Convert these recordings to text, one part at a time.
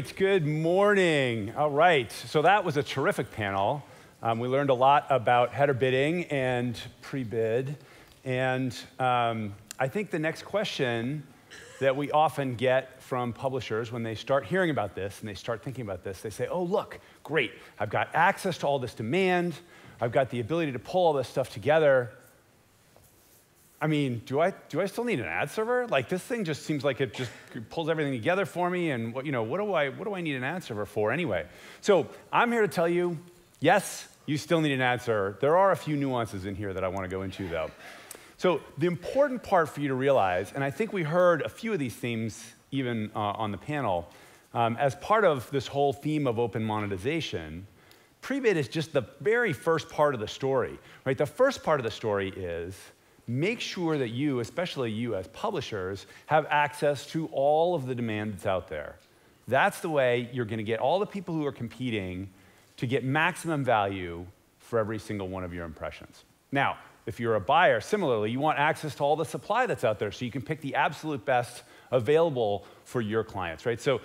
right, good morning. All right, so that was a terrific panel. We learned a lot about header bidding and pre-bid. And I think the next question that we often get from publishers when they start hearing about this and they start thinking about this, they say, oh, look, great. I've got access to all this demand. I've got the ability to pull all this stuff together. I mean, do I still need an ad server? Like, this thing just seems like it just pulls everything together for me, and what do I need an ad server for anyway? So I'm here to tell you, yes, you still need an ad server. There are a few nuances in here that I want to go into, though. So the important part for you to realize, and I think we heard a few of these themes even on the panel, as part of this whole theme of open monetization, pre-bid is just the very first part of the story, right? The first part of the story is make sure that you, especially you as publishers, have access to all of the demand that's out there. That's the way you're going to get all the people who are competing to get maximum value for every single one of your impressions. Now, if you're a buyer, similarly, you want access to all the supply that's out there so you can pick the absolute best available for your clients, right? So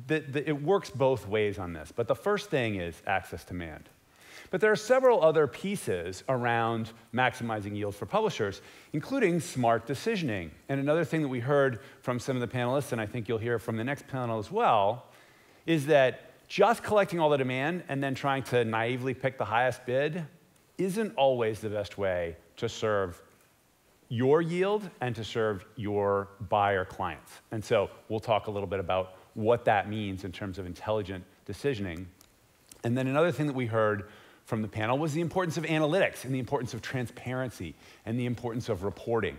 it works both ways on this. But the first thing is access to demand. But there are several other pieces around maximizing yield for publishers, including smart decisioning. And another thing that we heard from some of the panelists, and I think you'll hear from the next panel as well, is that just collecting all the demand and then trying to naively pick the highest bid isn't always the best way to serve your yield and to serve your buyer clients. And so we'll talk a little bit about what that means in terms of intelligent decisioning. And then another thing that we heard from the panel was the importance of analytics and the importance of transparency and the importance of reporting.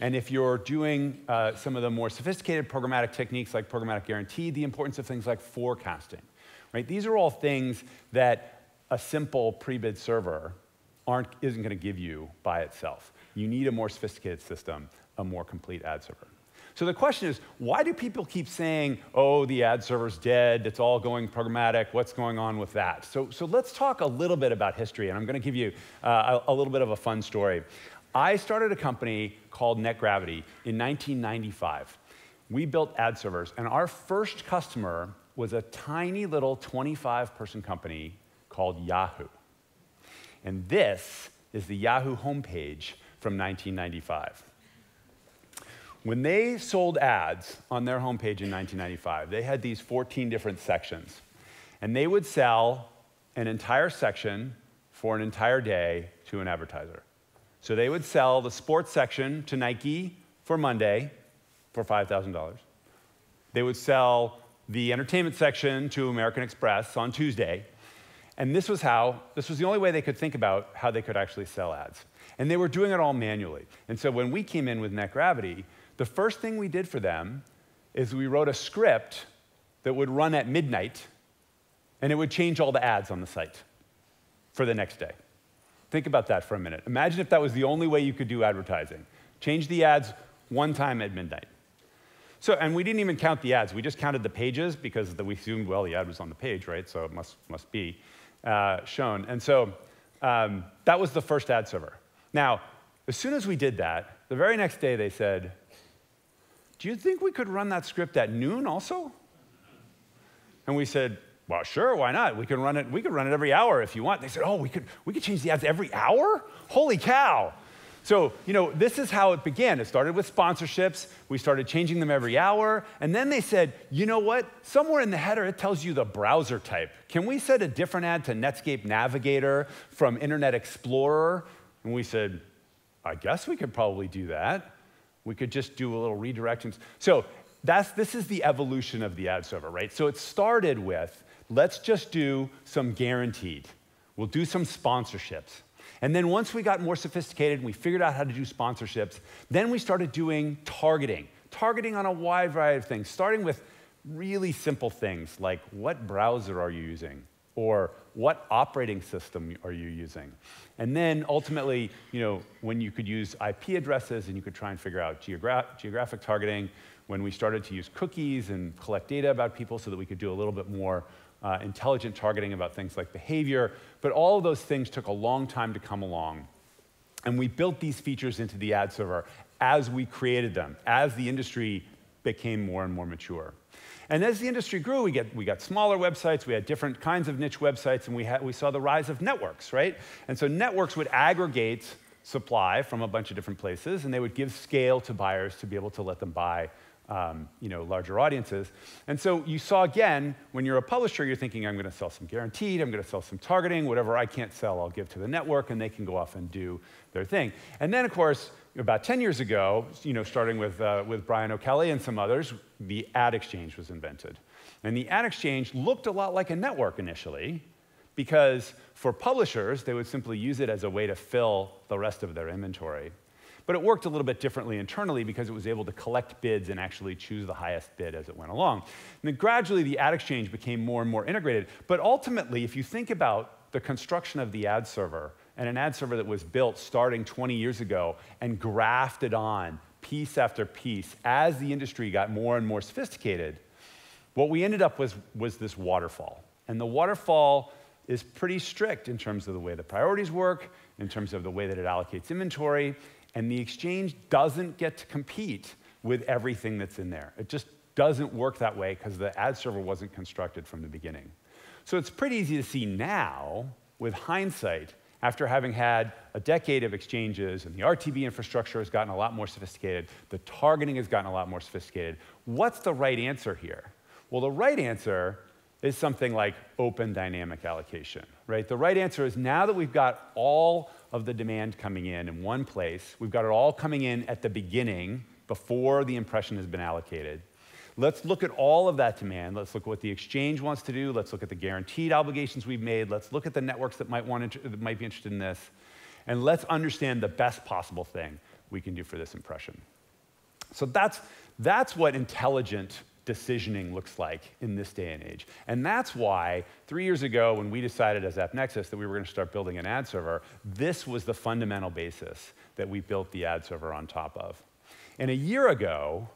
And if you're doing some of the more sophisticated programmatic techniques like programmatic guarantee, the importance of things like forecasting, right? These are all things that a simple pre-bid server isn't going to give you by itself. You need a more sophisticated system, a more complete ad server. So the question is, why do people keep saying, oh, the ad server's dead, it's all going programmatic, what's going on with that? So let's talk a little bit about history, and I'm going to give you a little bit of a fun story. I started a company called NetGravity in 1995. We built ad servers, and our first customer was a tiny little 25-person company called Yahoo. And this is the Yahoo homepage from 1995. When they sold ads on their homepage in 1995, they had these 14 different sections. And they would sell an entire section for an entire day to an advertiser. So they would sell the sports section to Nike for Monday for $5,000. They would sell the entertainment section to American Express on Tuesday. And this was the only way they could think about how they could actually sell ads. And they were doing it all manually. And so when we came in with NetGravity, the first thing we did for them is we wrote a script that would run at midnight, and it would change all the ads on the site for the next day. Think about that for a minute. Imagine if that was the only way you could do advertising. Change the ads one time at midnight. So, and we didn't even count the ads. We just counted the pages because we assumed, well, the ad was on the page, right? So it must be shown. And so that was the first ad server. Now, as soon as we did that, the very next day they said, do you think we could run that script at noon also? And we said, well, sure, why not? We could run it every hour if you want. They said, oh, we could change the ads every hour? Holy cow. So, this is how it began. It started with sponsorships. We started changing them every hour. And then they said, you know what? Somewhere in the header, it tells you the browser type. Can we set a different ad to Netscape Navigator from Internet Explorer? And we said, I guess we could probably do that. We could just do a little redirections. So this is the evolution of the ad server, right? So it started with, let's just do some guaranteed. We'll do some sponsorships. And then once we got more sophisticated and we figured out how to do sponsorships, then we started doing targeting on a wide variety of things, starting with really simple things like what browser are you using or what operating system are you using? And then ultimately, when you could use IP addresses and you could try and figure out geographic targeting, when we started to use cookies and collect data about people so that we could do a little bit more intelligent targeting about things like behavior. But all of those things took a long time to come along. And we built these features into the ad server as we created them, as the industry became more and more mature. And as the industry grew, we got smaller websites, we had different kinds of niche websites, and we saw the rise of networks, right? And so networks would aggregate supply from a bunch of different places, and they would give scale to buyers to be able to let them buy larger audiences. And so you saw, again, when you're a publisher, you're thinking, I'm going to sell some guaranteed, I'm going to sell some targeting, whatever I can't sell, I'll give to the network, and they can go off and do their thing. And then, of course, about 10 years ago, starting with Brian O'Kelly and some others, the ad exchange was invented. And the ad exchange looked a lot like a network initially, because for publishers, they would simply use it as a way to fill the rest of their inventory. But it worked a little bit differently internally because it was able to collect bids and actually choose the highest bid as it went along. And then gradually, the ad exchange became more and more integrated. But ultimately, if you think about the construction of the ad server, and an ad server that was built starting 20 years ago and grafted on piece after piece as the industry got more and more sophisticated, what we ended up was this waterfall. And the waterfall is pretty strict in terms of the way the priorities work, in terms of the way that it allocates inventory, and the exchange doesn't get to compete with everything that's in there. It just doesn't work that way because the ad server wasn't constructed from the beginning. So it's pretty easy to see now, with hindsight, after having had a decade of exchanges and the RTB infrastructure has gotten a lot more sophisticated, the targeting has gotten a lot more sophisticated, what's the right answer here? Well, the right answer is something like open dynamic allocation, right? The right answer is now that we've got all of the demand coming in one place, we've got it all coming in at the beginning before the impression has been allocated. Let's look at all of that demand. Let's look at what the exchange wants to do. Let's look at the guaranteed obligations we've made. Let's look at the networks that might be interested in this. And let's understand the best possible thing we can do for this impression. So that's what intelligent decisioning looks like in this day and age. And that's why 3 years ago, when we decided as AppNexus that we were going to start building an ad server, this was the fundamental basis that we built the ad server on top of. And a year ago,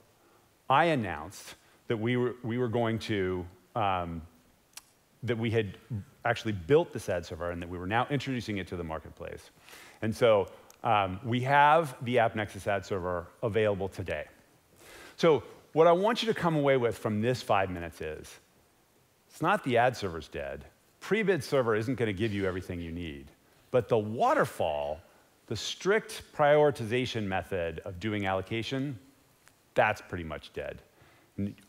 I announced that we were going to, that we had actually built this ad server and that we were now introducing it to the marketplace. And so we have the AppNexus ad server available today. So what I want you to come away with from this 5 minutes is, it's not the ad server's dead. Pre-bid server isn't going to give you everything you need. But the waterfall, the strict prioritization method of doing allocation, that's pretty much dead.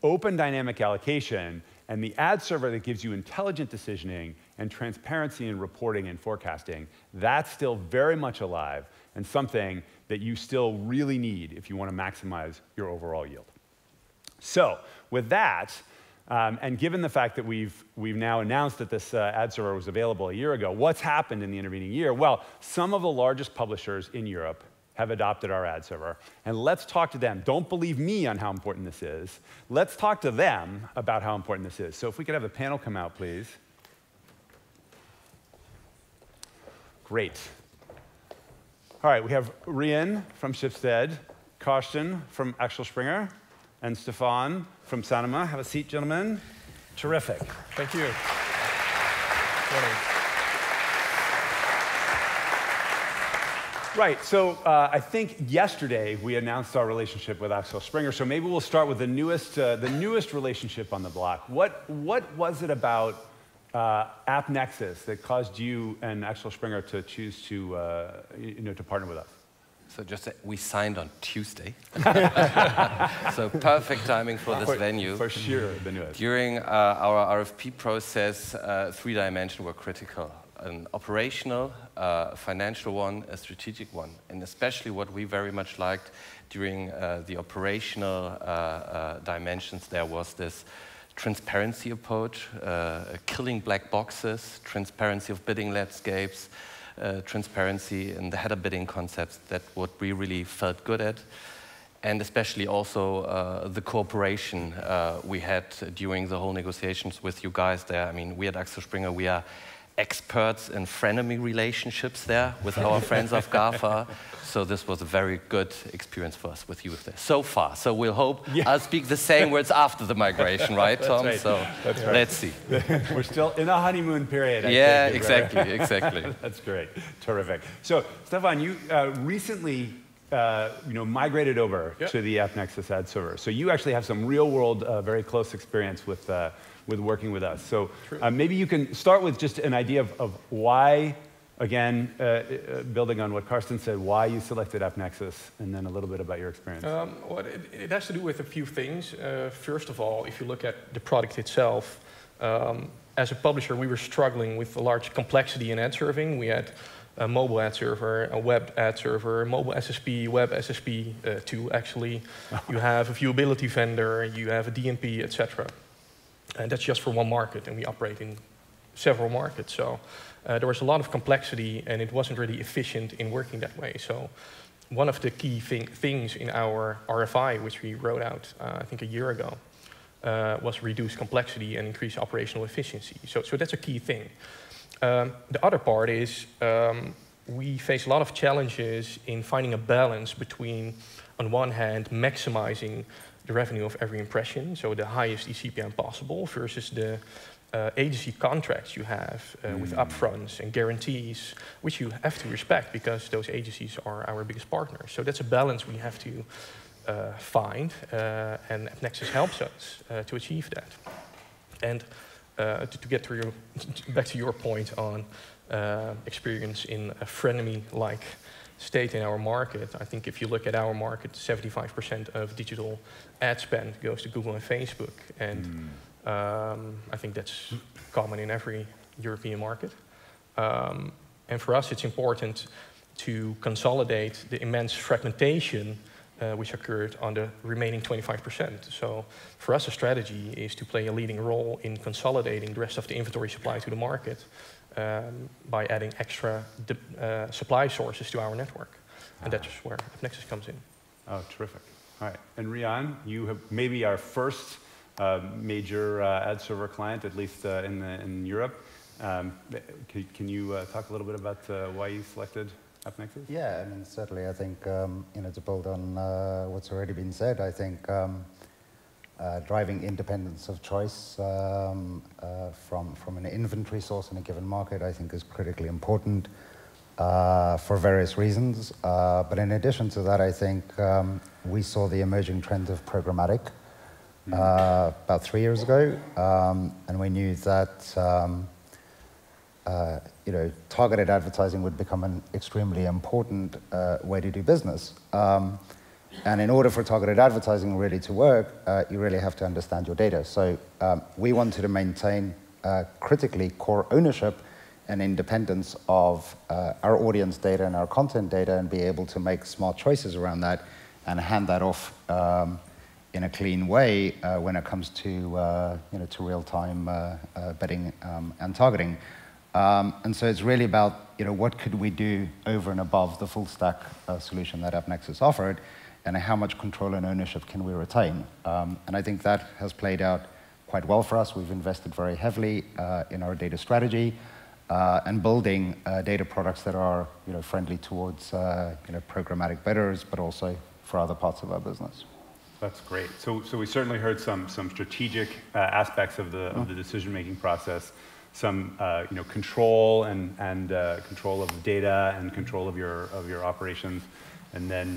Open dynamic allocation and the ad server that gives you intelligent decisioning and transparency in reporting and forecasting, that's still very much alive and something that you still really need if you want to maximize your overall yield. So with that, and given the fact that we've now announced that this ad server was available a year ago, what's happened in the intervening year? Well, some of the largest publishers in Europe have adopted our ad server, and let's talk to them. Don't believe me on how important this is. Let's talk to them about how important this is. So if we could have the panel come out, please. Great. All right, we have Rian from Schibsted, Carsten from Axel, and Stefan from Sanoma. Have a seat, gentlemen. Terrific. Thank you. Right, so I think yesterday we announced our relationship with Axel Springer, so maybe we'll start with the newest relationship on the block. What was it about AppNexus that caused you and Axel Springer to choose to partner with us? So just we signed on Tuesday. So perfect timing for this venue. For sure, the newest. During our RFP process, 3 dimensions were critical. An operational, financial one, a strategic one. And especially what we very much liked during the operational dimensions, there was this transparency approach, killing black boxes, transparency of bidding landscapes, transparency in the header bidding concepts, that what we really felt good at. And especially also the cooperation we had during the whole negotiations with you guys there. I mean, we at Axel Springer, we are experts in frenemy relationships there with our friends of GAFA. So this was a very good experience for us with you there so far. So we'll hope I'll speak the same words after the migration, right, Tom? Right. So let's see. We're still in a honeymoon period. Exactly. That's great. Terrific. So, Stefan, you recently migrated over to the AppNexus ad server. So you actually have some real-world, very close experience with working with us. So maybe you can start with just an idea of why, again, building on what Carsten said, why you selected AppNexus, and then a little bit about your experience. Well, it has to do with a few things. First of all, if you look at the product itself, as a publisher, we were struggling with a large complexity in ad serving. We had a mobile ad server, a web ad server, mobile SSP, web SSP too, actually. You have a viewability vendor, you have a DMP, etc. And that's just for one market, and we operate in several markets. So there was a lot of complexity, and it wasn't really efficient in working that way. So one of the key things in our RFI, which we wrote out, I think a year ago, was reduce complexity and increase operational efficiency. So that's a key thing. The other part is we face a lot of challenges in finding a balance between, on one hand, maximizing the revenue of every impression, so the highest eCPM possible, versus the agency contracts you have with upfronts and guarantees, which you have to respect because those agencies are our biggest partners. So that's a balance we have to find, and AppNexus helps us to achieve that. And to get to back to your point on experience in a frenemy-like state in our market, I think if you look at our market, 75% of digital ad spend goes to Google and Facebook, and I think that's common in every European market. And for us, it's important to consolidate the immense fragmentation which occurred on the remaining 25%. So for us, a strategy is to play a leading role in consolidating the rest of the inventory supply to the market by adding extra supply sources to our network. And that's where AppNexus comes in. Oh, terrific. All right. And Rian, you have maybe our first major ad server client, at least in Europe. Can you talk a little bit about why you selected AppNexus? Yeah, I mean, certainly I think, to build on what's already been said, I think driving independence of choice from an inventory source in a given market, I think is critically important for various reasons. But in addition to that, I think we saw the emerging trend of programmatic about 3 years ago, and we knew that targeted advertising would become an extremely important way to do business. And in order for targeted advertising really to work, you really have to understand your data. So we wanted to maintain critically core ownership and independence of our audience data and our content data, and be able to make smart choices around that and hand that off in a clean way when it comes to real-time bidding and targeting. And so it's really about what could we do over and above the full stack solution that AppNexus offered, and how much control and ownership can we retain. And I think that has played out quite well for us. We've invested very heavily in our data strategy and building data products that are friendly towards programmatic bidders, but also for other parts of our business. That's great. So we certainly heard some strategic aspects of the decision-making process. Some control and control of the data and control of your operations, and then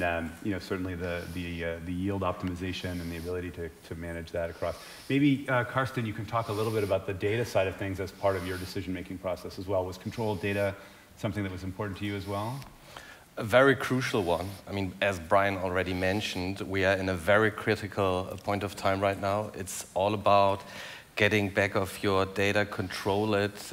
certainly the yield optimization and the ability to manage that across. Maybe Carsten, you can talk a little bit about the data side of things as part of your decision-making process as well. Was control of data something that was important to you as well? A very crucial one. I mean, as Brian already mentioned, we are in a very critical point of time right now. It's all about getting back of your data, control it.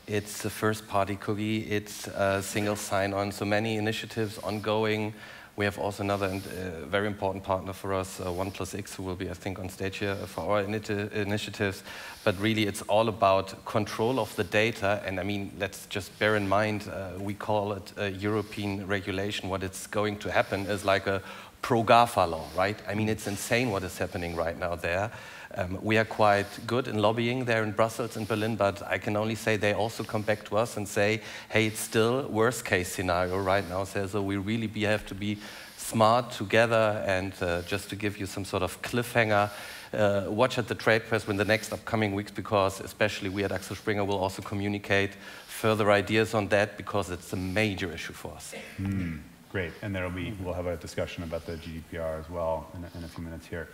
It's a first-party cookie. It's a single sign-on. So many initiatives ongoing. We have also another very important partner for us, 1+X, who will be, I think, on stage here for our initiatives. But really, it's all about control of the data. And I mean, let's just bear in mind, we call it a European regulation. What it's going to happen is like a pro-GAFA law, right? I mean, it's insane what is happening right now there. We are quite good in lobbying there in Brussels and Berlin, but I can only say they also come back to us and say, hey, it's still worst case scenario right now. So we really have to be smart together. And just to give you some sort of cliffhanger, watch at the trade press in the next upcoming weeks, because especially we at Axel Springer will also communicate further ideas on that, because it's a major issue for us. Great, and we'll have a discussion about the GDPR as well in a few minutes here.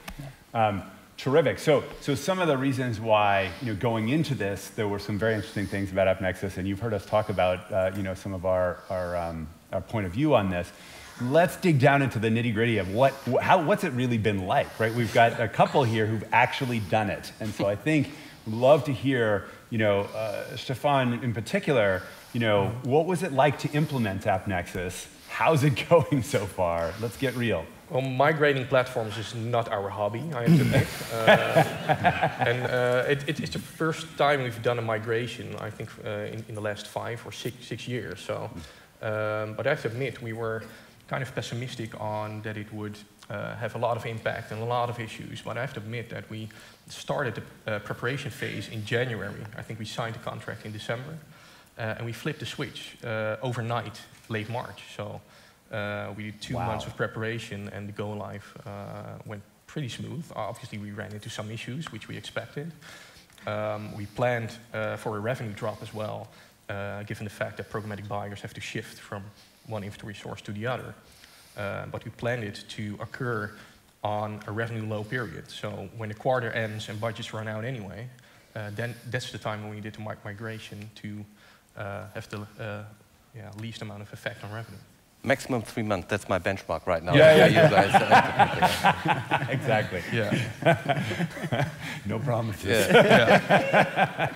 Terrific. So some of the reasons why, going into this, there were some very interesting things about AppNexus, and you've heard us talk about, some of our point of view on this. Let's dig down into the nitty-gritty of what's it really been like, right? We've got a couple here who've actually done it, and so I think we'd love to hear, Stefan in particular, what was it like to implement AppNexus? How's it going so far? Let's get real. Well, migrating platforms is not our hobby, I have to admit. It's the first time we've done a migration, I think, in the last 5 or 6 years. So, but I have to admit, we were kind of pessimistic on that it would have a lot of impact and a lot of issues. But I have to admit that we started the preparation phase in January. I think we signed the contract in December. And we flipped the switch overnight, late March. So we did 2 months of preparation, and the go live went pretty smooth. Obviously, we ran into some issues, which we expected. We planned for a revenue drop as well, given the fact that programmatic buyers have to shift from one inventory source to the other. But we planned it to occur on a revenue low period. So when the quarter ends and budgets run out anyway, then that's the time when we did the migration to have the least amount of effect on revenue. Maximum 3 months, that's my benchmark right now. Yeah. You guys. Exactly. Yeah. No promises. Yeah.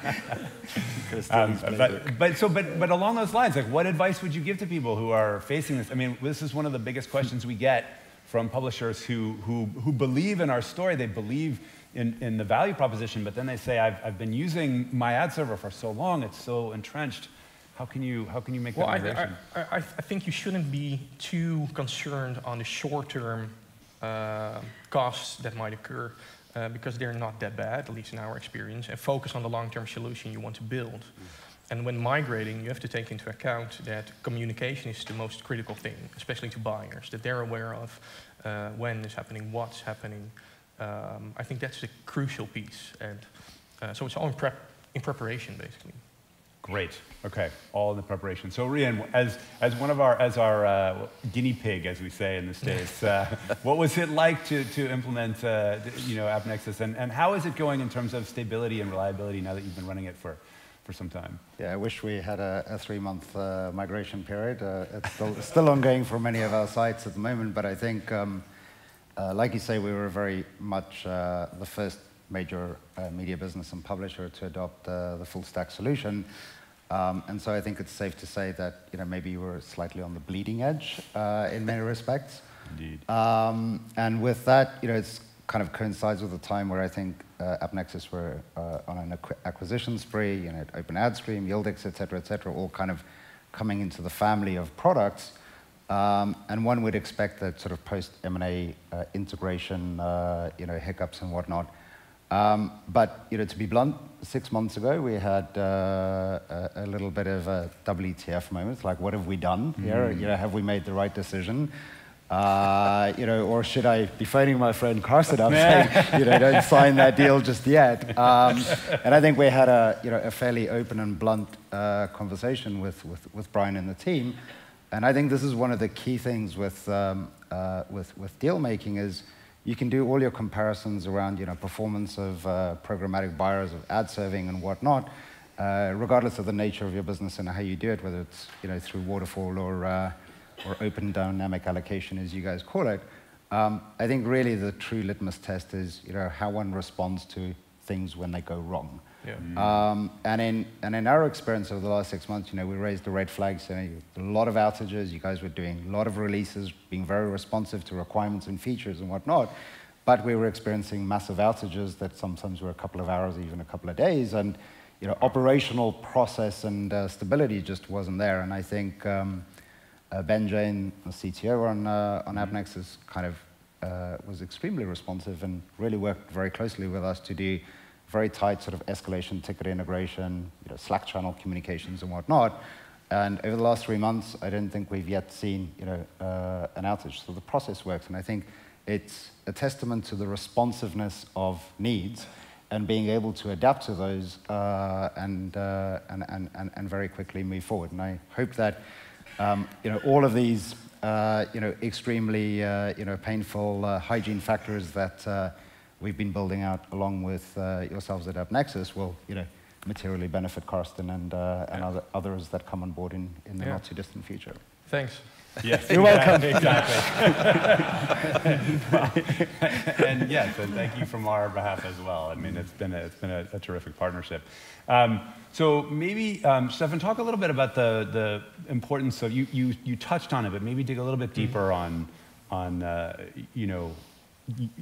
But along those lines, like, what advice would you give to people who are facing this? I mean, this is one of the biggest questions we get from publishers who believe in our story. They believe in the value proposition, but then they say, I've been using my ad server for so long, it's so entrenched. How can you make that migration? I think you shouldn't be too concerned on the short-term costs that might occur because they're not that bad, at least in our experience, and focus on the long-term solution you want to build. And when migrating, you have to take into account that communication is the most critical thing, especially to buyers, that they're aware of when it's happening, what's happening. I think that's the crucial piece, and so it's all in preparation, basically. Great. Okay, all in the preparation. So, Rian, as our guinea pig, as we say in the States, what was it like to implement AppNexus, and how is it going in terms of stability and reliability now that you've been running it for some time? Yeah, I wish we had a 3-month migration period. It's still ongoing for many of our sites at the moment, but I think, like you say, we were very much the first major media business and publisher to adopt the full stack solution. And so I think it's safe to say that maybe you were slightly on the bleeding edge in many respects. Indeed. And with that, it's kind of coincides with the time where I think AppNexus were on an acquisition spree, Open AdStream, Yieldix, et cetera, all kind of coming into the family of products. And one would expect that sort of post-M&A integration, hiccups and whatnot. But to be blunt, 6 months ago we had a little bit of a WTF moment, like, what have we done here? Have we made the right decision? Or should I be phoning my friend Carsten up saying, don't sign that deal just yet? And I think we had a fairly open and blunt conversation with Brian and the team. And I think this is one of the key things with deal making is you can do all your comparisons around performance of programmatic buyers, of ad serving and whatnot, regardless of the nature of your business and how you do it, whether it's through waterfall or open dynamic allocation, as you guys call it. I think really the true litmus test is how one responds to things when they go wrong. Yeah. And in our experience over the last 6 months, we raised the red flags. A lot of outages. You guys were doing a lot of releases, being very responsive to requirements and features and whatnot. But we were experiencing massive outages that sometimes were a couple of hours, even a couple of days. And operational process and stability just wasn't there. And I think Ben Jane, the CTO on AppNexus, kind of was extremely responsive and really worked very closely with us to do very tight sort of escalation, ticket integration, Slack channel communications and whatnot. And over the last 3 months, I don't think we've yet seen an outage. So the process works, and I think it's a testament to the responsiveness of needs and being able to adapt to those and very quickly move forward. And I hope that all of these extremely painful hygiene factors that we've been building out along with yourselves at AppNexus will materially benefit Carsten and others that come on board in the not too distant future. Thanks. Yes, you're welcome. Exactly. And yes, and thank you from our behalf as well. I mean, it's been a terrific partnership. So maybe, Stefan, talk a little bit about the importance of, you touched on it, but maybe dig a little bit deeper on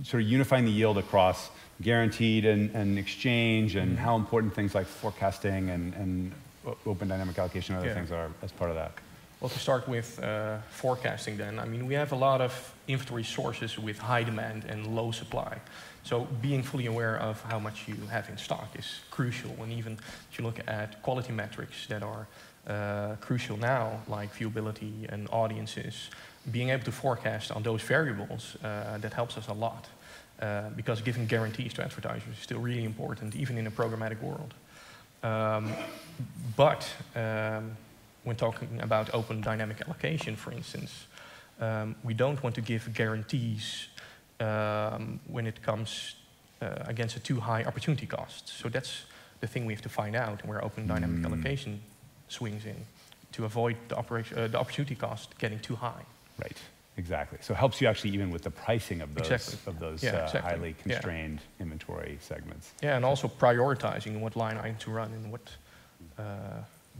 sort of unifying the yield across guaranteed and exchange, and how important things like forecasting and open dynamic allocation and other things are as part of that. Well, to start with forecasting then, I mean, we have a lot of inventory sources with high demand and low supply. So being fully aware of how much you have in stock is crucial. And even if you look at quality metrics that are crucial now, like viewability and audiences, being able to forecast on those variables, that helps us a lot. Because giving guarantees to advertisers is still really important, even in a programmatic world. When talking about open dynamic allocation, for instance, we don't want to give guarantees when it comes against a too high opportunity cost. So that's the thing we have to find out where open dynamic allocation swings in, to avoid the opportunity cost getting too high. Right, exactly. So it helps you actually even with the pricing of those, highly constrained inventory segments. Yeah, and also prioritizing what line item to run and what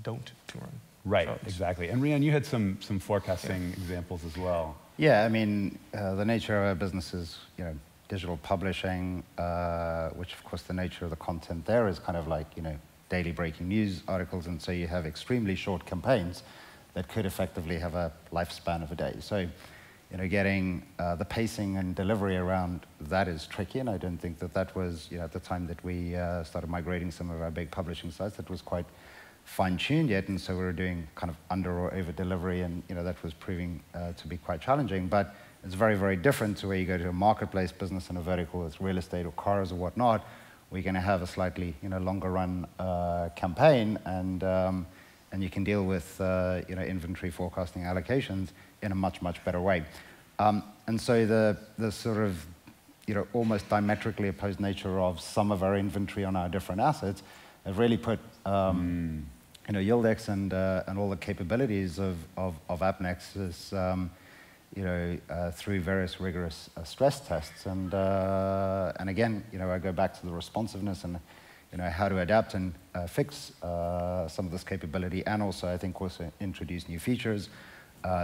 don't to run. Right, exactly. And Rian, you had some forecasting examples as well. Yeah, I mean, the nature of our business is, digital publishing, which of course the nature of the content there is kind of like, daily breaking news articles, and so you have extremely short campaigns that could effectively have a lifespan of a day. So, getting the pacing and delivery around that is tricky, and I don't think that was, at the time that we started migrating some of our big publishing sites, that was quite fine-tuned yet, and so we were doing kind of under or over delivery, and that was proving to be quite challenging. But it's very, very different to where you go to a marketplace business in a vertical that's real estate or cars or whatnot. We're going to have a slightly longer run campaign, and you can deal with inventory forecasting allocations in a much, much better way. And so the sort of almost diametrically opposed nature of some of our inventory on our different assets have really put Yieldex and all the capabilities of AppNexus through various rigorous stress tests. And again, I go back to the responsiveness and how to adapt and fix some of this capability, and also I think also introduce new features.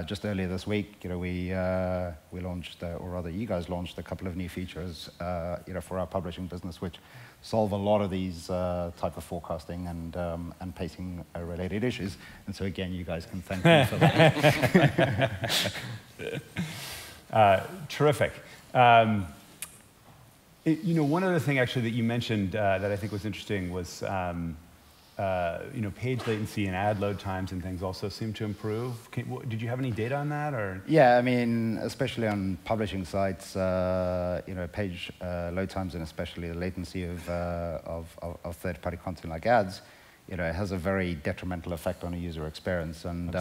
Just earlier this week, we launched, or rather you guys launched a couple of new features for our publishing business, which solve a lot of these type of forecasting and pacing related issues. And so again, you guys can thank me for that. Terrific. One other thing actually that you mentioned that I think was interesting was page latency and ad load times and things also seem to improve. Did you have any data on that, or? Yeah, I mean, especially on publishing sites, page load times and especially the latency of third-party content like ads, it has a very detrimental effect on a user experience. And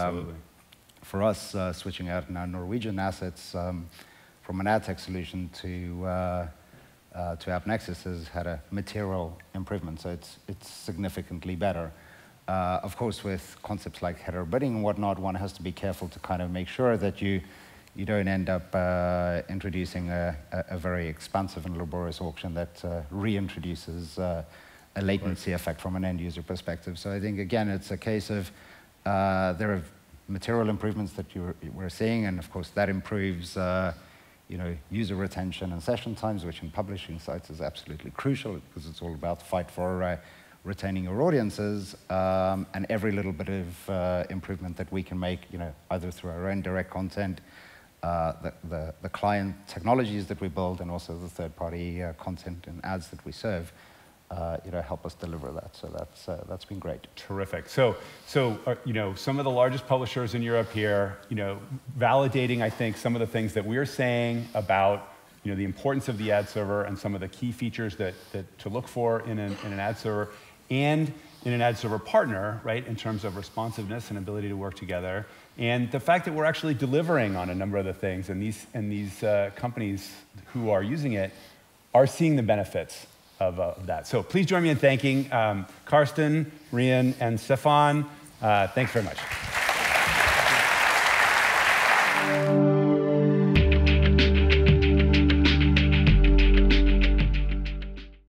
for us, switching out in our Norwegian assets from an ad tech solution to AppNexus has had a material improvement, so it's significantly better. Of course, with concepts like header bidding and whatnot, one has to be careful to kind of make sure that you don't end up introducing a very expansive and laborious auction that reintroduces a latency effect from an end user perspective. So I think, again, it's a case of there are material improvements that we're seeing, and of course that improves user retention and session times, which in publishing sites is absolutely crucial because it's all about the fight for retaining your audiences, and every little bit of improvement that we can make, either through our own direct content, the client technologies that we build, and also the third-party content and ads that we serve, help us deliver that. So that's been great. Terrific. So some of the largest publishers in Europe here, validating, I think, some of the things that we're saying about, the importance of the ad server and some of the key features that to look for in an ad server, and in an ad server partner, right, in terms of responsiveness and ability to work together, and the fact that we're actually delivering on a number of the things, and these companies who are using it are seeing the benefits of that. So please join me in thanking Carsten, Rian, and Stefan. Thanks very much.